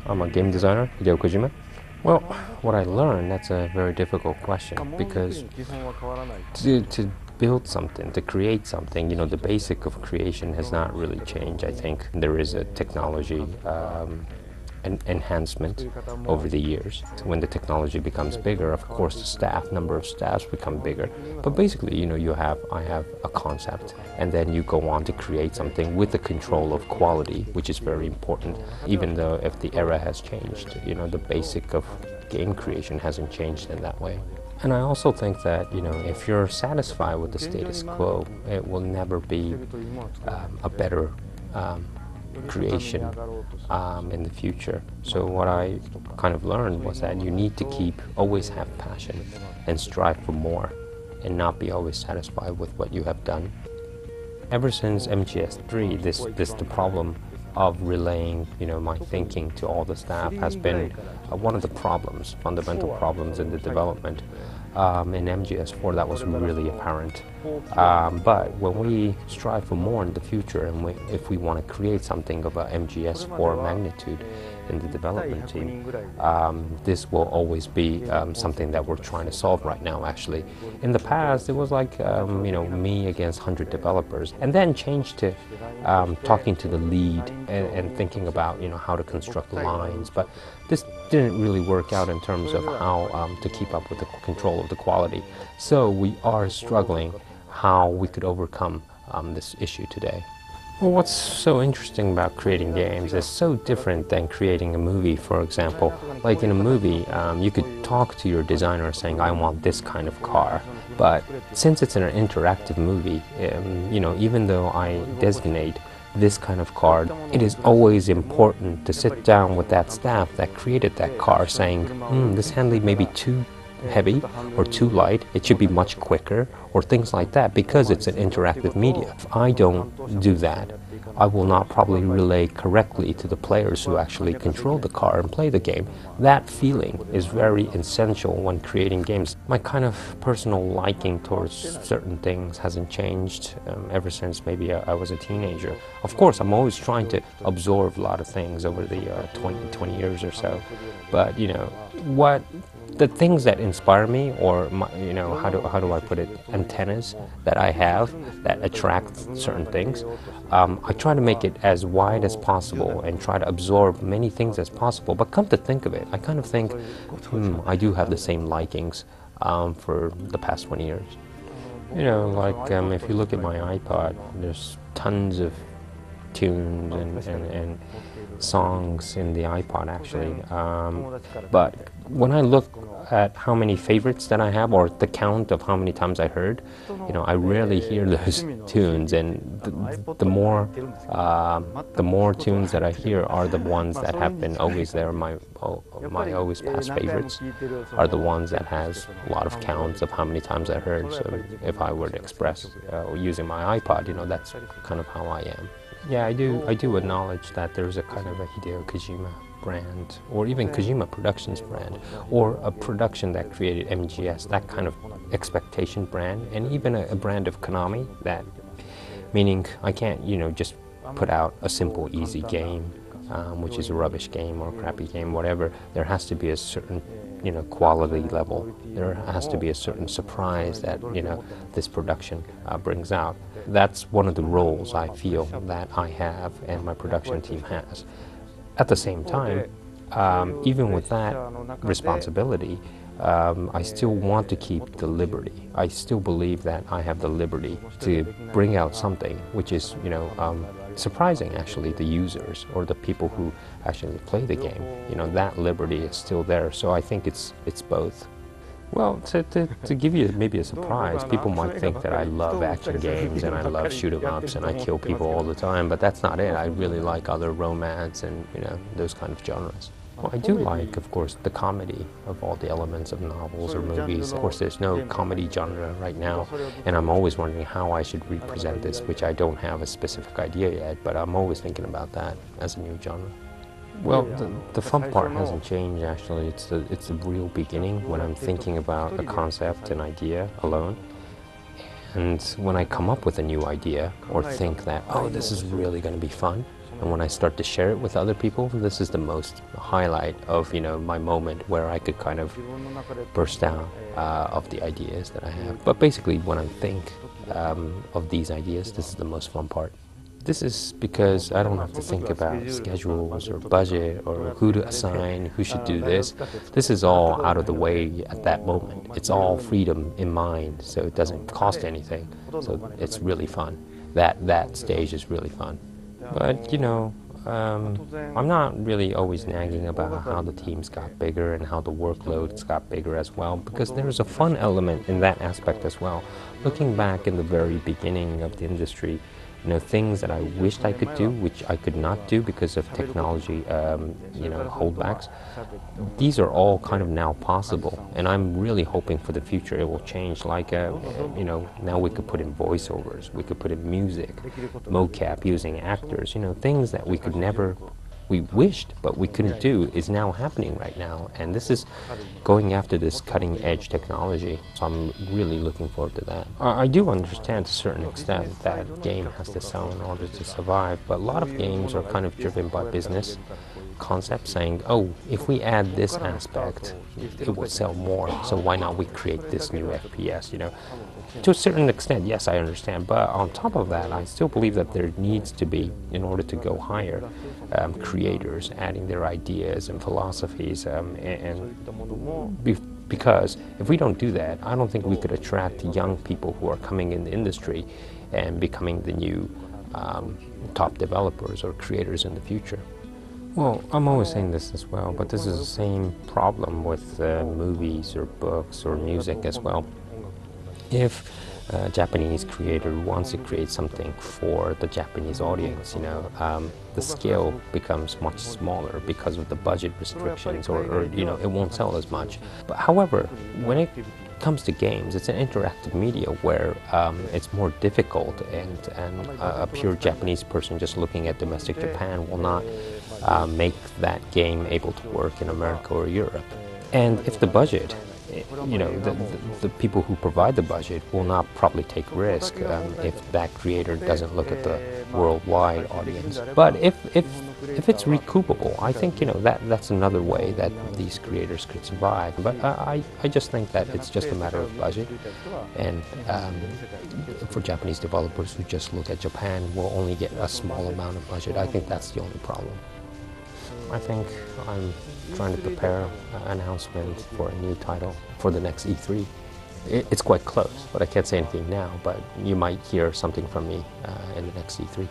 I'm a game designer, Hideo Kojima. Well, what I learned, that's a very difficult question because to build something, to create something, the basic of creation has not really changed. I think there is a technology enhancement over the years. When the technology becomes bigger, of course, the number of staffs become bigger. But basically, I have a concept, and then you go on to create something with the control of quality, which is very important. Even though if the era has changed, the basic of game creation hasn't changed in that way. And I also think that, if you're satisfied with the status quo, it will never be a better creation in the future. So what I kind of learned was that you need to always have passion and strive for more and not be always satisfied with what you have done. Ever since MGS3, the problem of relaying, my thinking to all the staff has been one of the fundamental problems in the development. In MGS4, that was really apparent. But when we strive for more in the future, and if we want to create something of a MGS4 magnitude in the development team, this will always be something that we're trying to solve right now, actually. In the past, it was like, me against 100 developers, and then changed to talking to the lead and thinking about, how to construct lines. But this didn't really work out in terms of how to keep up with the control of the quality. So we are struggling how we could overcome this issue today. Well, what's so interesting about creating games is so different than creating a movie, for example. Like in a movie, you could talk to your designer saying, I want this kind of car. But since it's an interactive movie, even though I designate this kind of car, it is always important to sit down with that staff that created that car saying, this handling may be too heavy or too light, it should be much quicker, or things like that, because it's an interactive media. If I don't do that, I will not probably relay correctly to the players who actually control the car and play the game. That feeling is very essential when creating games. My kind of personal liking towards certain things hasn't changed ever since maybe I was a teenager. Of course, I'm always trying to absorb a lot of things over the 20 years or so, but the things that inspire me, or how do I put it, antennas that I have that attract certain things, I try to make it as wide as possible and try to absorb many things as possible. But come to think of it, I kind of think, I do have the same likings for the past 20 years. If you look at my iPod, there's tons of tunes and songs in the iPod, actually. But when I look at how many favorites that I have, or the count of how many times I heard, I rarely hear those tunes, and the more tunes that I hear are the ones that have been always there. My always past favorites are the ones that has a lot of counts of how many times I heard. So if I were to express using my iPod, that's kind of how I am. Yeah, I do acknowledge that there's a kind of a Hideo Kojima brand, or even Kojima Productions brand, or a production that created MGS, that kind of expectation brand, and even a brand of Konami, that meaning I can't, just put out a simple, easy game, which is a rubbish game or a crappy game, whatever. There has to be a certain quality level. There has to be a certain surprise that, this production brings out. That's one of the roles I feel that I have and my production team has. At the same time, even with that responsibility, I still want to keep the liberty. I still believe that I have the liberty to bring out something which is, surprising, actually, the users or the people who actually play the game. That liberty is still there. So I think it's both. Well, to give you maybe a surprise, people might think that I love action games and I love shoot-'em-ups and I kill people all the time, but that's not it. I really like other romance and, those kind of genres. Well, I do like, of course, the comedy of all the elements of novels or movies. Of course, there's no comedy genre right now, and I'm always wondering how I should represent this, which I don't have a specific idea yet, but I'm always thinking about that as a new genre. Well, the fun part hasn't changed, actually. It's the real beginning, when I'm thinking about a concept, an idea alone. And when I come up with a new idea, or think that, oh, this is really going to be fun, And when I start to share it with other people, this is the most highlight of, you know, my moment where I could kind of burst out of the ideas that I have. But basically, when I think of these ideas, this is the most fun part. This is because I don't have to think about schedules or budget or who to assign, who should do this. This is all out of the way at that moment. It's all freedom in mind, so it doesn't cost anything. So it's really fun. That stage is really fun. But, you know, I'm not really always nagging about how the teams got bigger and how the workloads got bigger as well, because there's a fun element in that aspect as well. Looking back in the very beginning of the industry, you know, things that I wished I could do, which I could not do because of technology, you know, holdbacks. These are all kind of now possible, and I'm really hoping for the future it will change. Like, you know, now we could put in voiceovers, we could put in music, mocap using actors, you know, things that we could never, we wished but we couldn't do is now happening right now, and this is going after this cutting edge technology, so I'm really looking forward to that. I do understand to a certain extent that game has to sell in order to survive, but a lot of games are kind of driven by business concepts, saying, oh, if we add this aspect it will sell more, so why not we create this new FPS, you know. To a certain extent, yes, I understand, but on top of that, I still believe that there needs to be, in order to go higher, creators adding their ideas and philosophies, because if we don't do that, I don't think we could attract young people who are coming in the industry and becoming the new top developers or creators in the future. Well, I'm always saying this as well, but this is the same problem with movies or books or music as well. If a Japanese creator wants to create something for the Japanese audience, you know, the scale becomes much smaller because of the budget restrictions, or you know, it won't sell as much. But however, when it comes to games, it's an interactive media where it's more difficult, and a pure Japanese person just looking at domestic Japan will not make that game able to work in America or Europe. And if the budget, you know, the people who provide the budget will not probably take risk if that creator doesn't look at the worldwide audience. But if it's recoupable, I think, you know, that's another way that these creators could survive. But I just think that it's just a matter of budget, and for Japanese developers who just look at Japan will only get a small amount of budget. I think that's the only problem. I think I'm trying to prepare an announcement for a new title for the next E3. It's quite close, but I can't say anything now, but you might hear something from me in the next E3.